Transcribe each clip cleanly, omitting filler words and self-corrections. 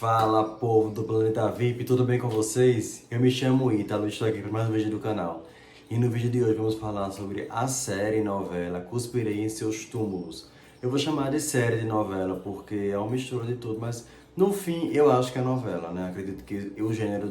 Fala, povo do Planeta VIP, tudo bem com vocês? Eu me chamo Ítalo e estou aqui para mais um vídeo do canal. E no vídeo de hoje vamos falar sobre a série e novela Cuspirei em Seus Túmulos. Eu vou chamar de série de novela porque é uma mistura de tudo, mas no fim eu acho que é novela, né? Acredito que o gênero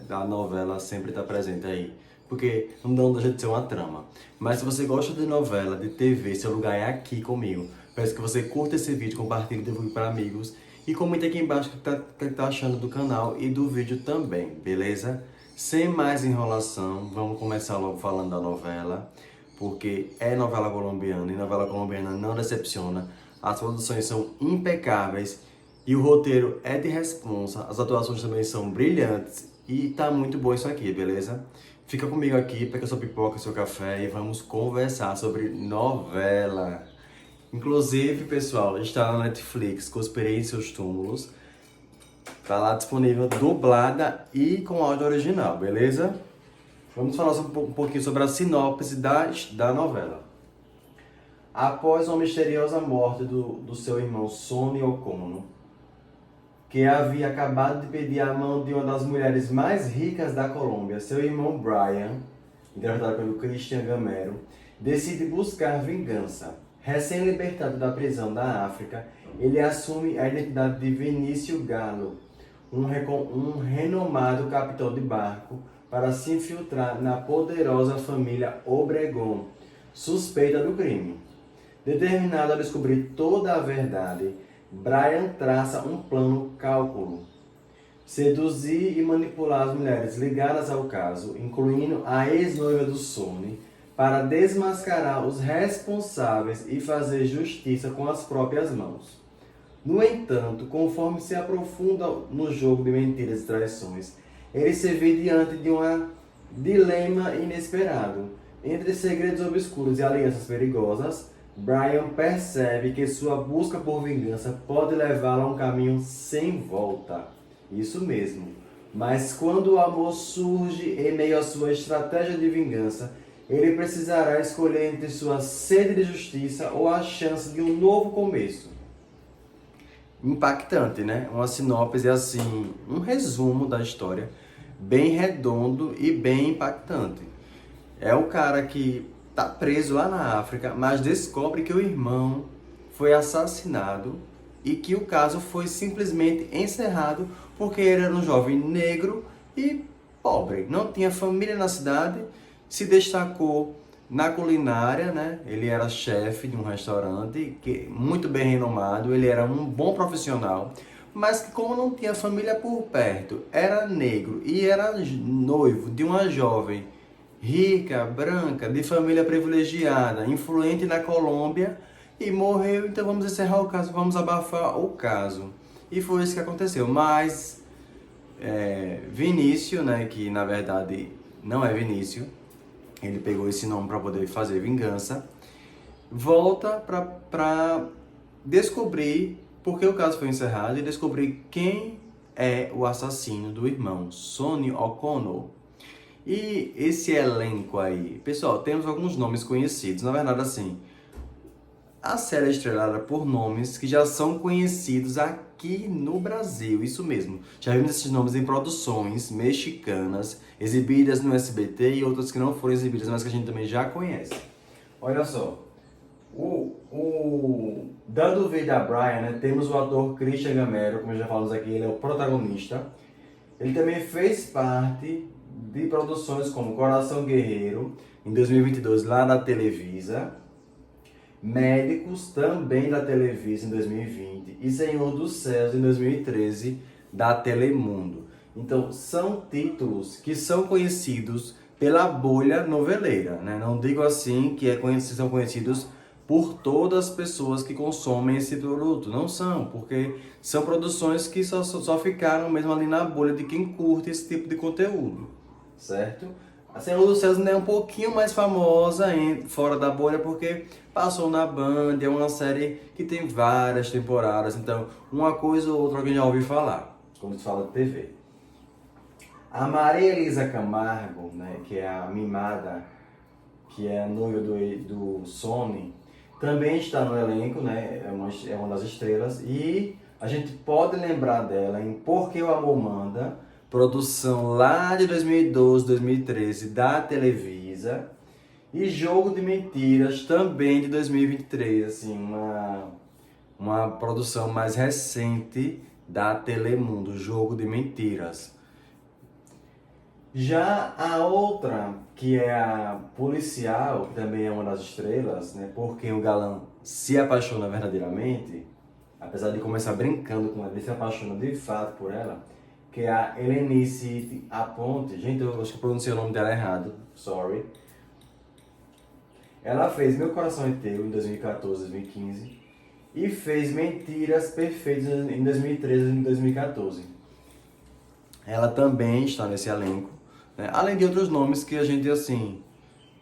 da novela sempre está presente aí, porque não deixa de ser uma trama. Mas se você gosta de novela, de TV, seu lugar é aqui comigo. Peço que você curta esse vídeo, compartilhe, divulgue para amigos. E comente aqui embaixo o que tá achando do canal e do vídeo também, beleza? Sem mais enrolação, vamos começar logo falando da novela, porque é novela colombiana e novela colombiana não decepciona. As produções são impecáveis e o roteiro é de responsa, as atuações também são brilhantes e tá muito bom isso aqui, beleza? Fica comigo aqui, pega sua pipoca, seu café e vamos conversar sobre novela. Inclusive, pessoal, está na Netflix, Cuspirei em Seus Túmulos. Tá lá disponível dublada e com áudio original, beleza? Vamos falar um pouquinho sobre a sinopse da novela. Após uma misteriosa morte do seu irmão Sonny Okono, que havia acabado de pedir a mão de uma das mulheres mais ricas da Colômbia, seu irmão Brian, interpretado pelo Christian Gamero, decide buscar vingança. Recém-libertado da prisão da África, ele assume a identidade de Vinícius Galo, um renomado capitão de barco, para se infiltrar na poderosa família Obregón, suspeita do crime. Determinado a descobrir toda a verdade, Brian traça um plano cálculo. Seduzir e manipular as mulheres ligadas ao caso, incluindo a ex-noiva do Sonny, para desmascarar os responsáveis e fazer justiça com as próprias mãos. No entanto, conforme se aprofunda no jogo de mentiras e traições, ele se vê diante de um dilema inesperado. Entre segredos obscuros e alianças perigosas, Brian percebe que sua busca por vingança pode levá-lo a um caminho sem volta. Isso mesmo. Mas quando o amor surge em meio à sua estratégia de vingança, ele precisará escolher entre sua sede de justiça ou a chance de um novo começo. Impactante, né? Uma sinopse assim, um resumo da história, bem redondo e bem impactante. É o cara que tá preso lá na África, mas descobre que o irmão foi assassinado e que o caso foi simplesmente encerrado porque ele era um jovem negro e pobre, não tinha família na cidade. Se destacou na culinária, né? Ele era chefe de um restaurante muito bem renomado, ele era um bom profissional, mas que como não tinha família por perto, era negro e era noivo de uma jovem rica, branca, de família privilegiada, influente na Colômbia e morreu, então vamos encerrar o caso, vamos abafar o caso. E foi isso que aconteceu, mas Vinícius, né, que na verdade não é Vinícius, ele pegou esse nome para poder fazer vingança, volta para descobrir por que o caso foi encerrado e descobrir quem é o assassino do irmão, Sonny Okono. E esse elenco aí, pessoal, temos alguns nomes conhecidos, na verdade assim, a série é estrelada por nomes que já são conhecidos aqui no Brasil, isso mesmo. Já vimos esses nomes em produções mexicanas, exibidas no SBT e outras que não foram exibidas, mas que a gente também já conhece. Olha só, dando vida a Brian, né, temos o ator Christian Gamero, como já falamos aqui, ele é o protagonista. Ele também fez parte de produções como Coração Guerreiro, em 2022, lá na Televisa, Médicos, também da Televisa em 2020, e Senhor dos Céus em 2013, da Telemundo. Então, são títulos que são conhecidos pela bolha noveleira, né? Não digo assim que são conhecidos por todas as pessoas que consomem esse produto. Não são, porque são produções que só ficaram mesmo ali na bolha de quem curte esse tipo de conteúdo, certo? A Senhor dos Céus é um pouquinho mais famosa fora da bolha porque passou na Band, é uma série que tem várias temporadas, então uma coisa ou outra alguém já ouviu falar, quando se fala de TV. A Maria Elisa Camargo, né, que é a mimada, que é a noiva do Sonny, também está no elenco, né, é uma das estrelas, e A gente pode lembrar dela em Porque o Amor Manda, produção lá de 2012, 2013 da Televisa, e Jogo de Mentiras, também de 2023, assim, uma produção mais recente da Telemundo, Jogo de Mentiras. Já a outra, que é a policial, que também é uma das estrelas, né? Porque o galã se apaixona verdadeiramente, apesar de começar brincando com ela, ele se apaixona de fato por ela, que é a Helenice Aponte. Gente, eu acho que eu pronunciei o nome dela errado, sorry. Ela fez Meu Coração é Teu em 2014, 2015 e fez Mentiras Perfeitas em 2013 e 2014. Ela também está nesse elenco, né? Além de outros nomes que a gente, assim,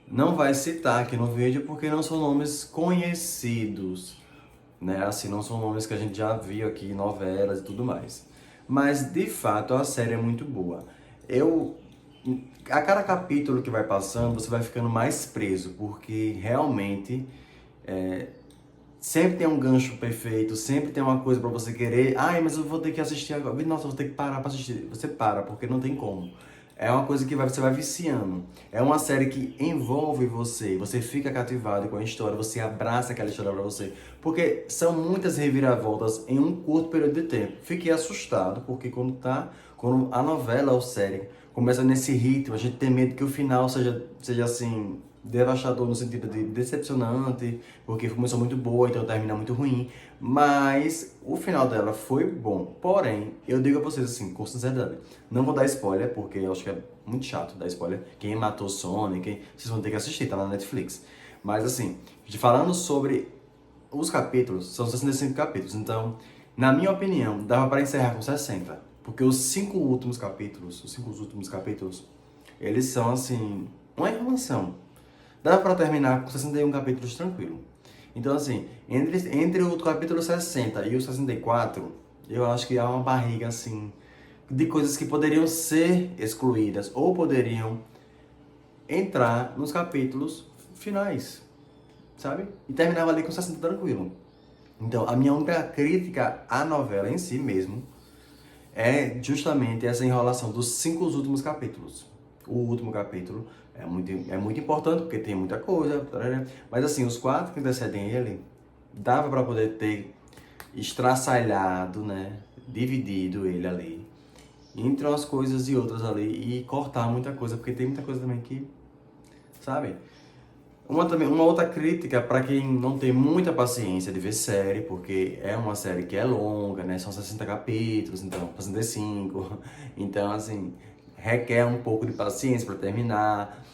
não vai citar aqui no vídeo porque não são nomes conhecidos, né? Assim, não são nomes que a gente já viu aqui em novelas e tudo mais. Mas, de fato, a série é muito boa. A cada capítulo que vai passando, você vai ficando mais preso, porque realmente sempre tem um gancho perfeito, sempre tem uma coisa pra você querer. Ai, mas eu vou ter que assistir agora. Nossa, eu vou ter que parar pra assistir. Você para, porque não tem como. É uma coisa que você vai viciando. É uma série que envolve você. Você fica cativado com a história, você abraça aquela história pra você. Porque são muitas reviravoltas em um curto período de tempo. Fiquei assustado, porque quando a novela ou série começa nesse ritmo, a gente tem medo que o final seja assim, devastador no sentido de decepcionante, porque começou muito boa, então termina muito ruim. Mas o final dela foi bom. Porém, eu digo a vocês assim, com sinceridade, não vou dar spoiler, porque eu acho que é muito chato dar spoiler. Quem matou Sonic, vocês vão ter que assistir, tá na Netflix. Mas assim, falando sobre os capítulos, são 65 capítulos, então, na minha opinião, dava para encerrar com 60. Porque os 5 últimos capítulos, eles são assim, uma enrolação. Dá para terminar com 61 capítulos tranquilo. Então, assim, entre o capítulo 60 e o 64, eu acho que há uma barriga, assim, de coisas que poderiam ser excluídas ou poderiam entrar nos capítulos finais, sabe? E terminava ali com 60 tranquilo. Então, a minha única crítica à novela em si mesmo é justamente essa enrolação dos 5 últimos capítulos. O último capítulo é muito importante porque tem muita coisa, mas assim, os 4 que antecedem ele, dava para poder ter estraçalhado, né, dividido ele ali, entre umas coisas e outras ali, e cortar muita coisa, porque tem muita coisa também que, sabe? Uma outra crítica para quem não tem muita paciência de ver série, porque é uma série que é longa, né? São 60 capítulos, então 65. Então, assim, requer um pouco de paciência para terminar.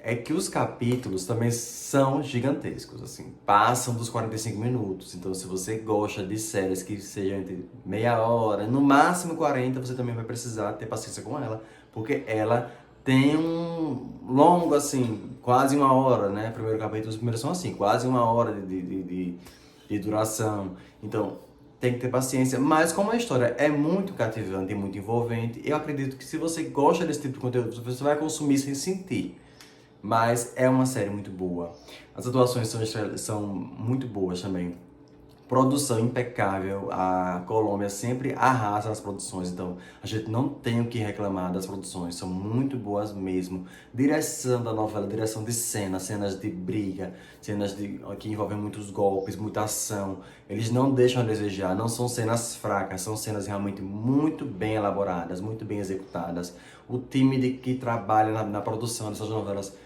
É que os capítulos também são gigantescos, assim, passam dos 45 minutos. Então, se você gosta de séries que sejam entre meia hora, no máximo 40, você também vai precisar ter paciência com ela, porque ela tem um longo, assim, quase uma hora, né? Primeiro capítulo, os primeiros são assim, quase uma hora de duração. Então, tem que ter paciência. Mas como a história é muito cativante e muito envolvente, eu acredito que se você gosta desse tipo de conteúdo, você vai consumir sem sentir. Mas é uma série muito boa. As atuações são muito boas também. Produção impecável. A Colômbia sempre arrasa nas produções, então a gente não tem o que reclamar das produções, são muito boas mesmo. Direção da novela, direção de cena, cenas de briga, que envolvem muitos golpes, muita ação. Eles não deixam a desejar, não são cenas fracas, são cenas realmente muito bem elaboradas, muito bem executadas. O time que trabalha na produção dessas novelas,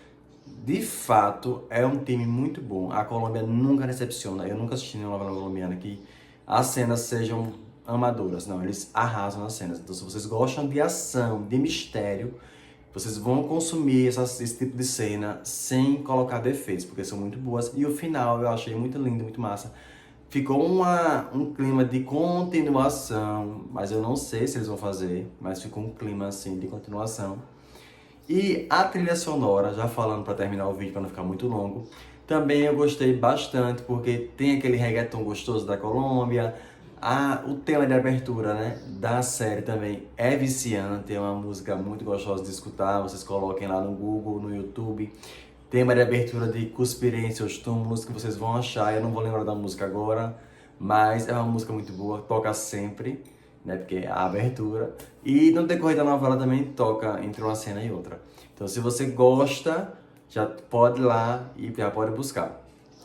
de fato, é um time muito bom. A Colômbia nunca decepciona. Eu nunca assisti nenhuma novela colombiana que as cenas sejam amadoras. Não, eles arrasam nas cenas. Então, se vocês gostam de ação, de mistério, vocês vão consumir esse tipo de cena sem colocar defeitos, porque são muito boas. E o final eu achei muito lindo, muito massa. Ficou um clima de continuação, mas eu não sei se eles vão fazer, mas ficou um clima assim de continuação. E a trilha sonora, já falando para terminar o vídeo para não ficar muito longo, também eu gostei bastante porque tem aquele reggaeton gostoso da Colômbia. O tema de abertura, né, da série também é viciante, é uma música muito gostosa de escutar. Vocês coloquem lá no Google, no YouTube. Tema de abertura de Cuspirei em Seus Túmulos, que vocês vão achar. Eu não vou lembrar da música agora, mas é uma música muito boa, toca sempre, né? Porque é a abertura. E no decorrer da novela também toca entre uma cena e outra. Então, se você gosta, já pode ir lá e já pode buscar.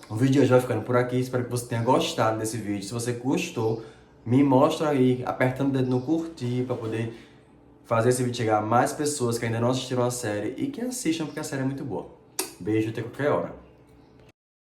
O vídeo de hoje vai ficando por aqui, espero que você tenha gostado desse vídeo. Se você gostou, me mostra aí, apertando o dedo no curtir para poder fazer esse vídeo chegar a mais pessoas que ainda não assistiram a série e que assistam porque a série é muito boa. Beijo até qualquer hora.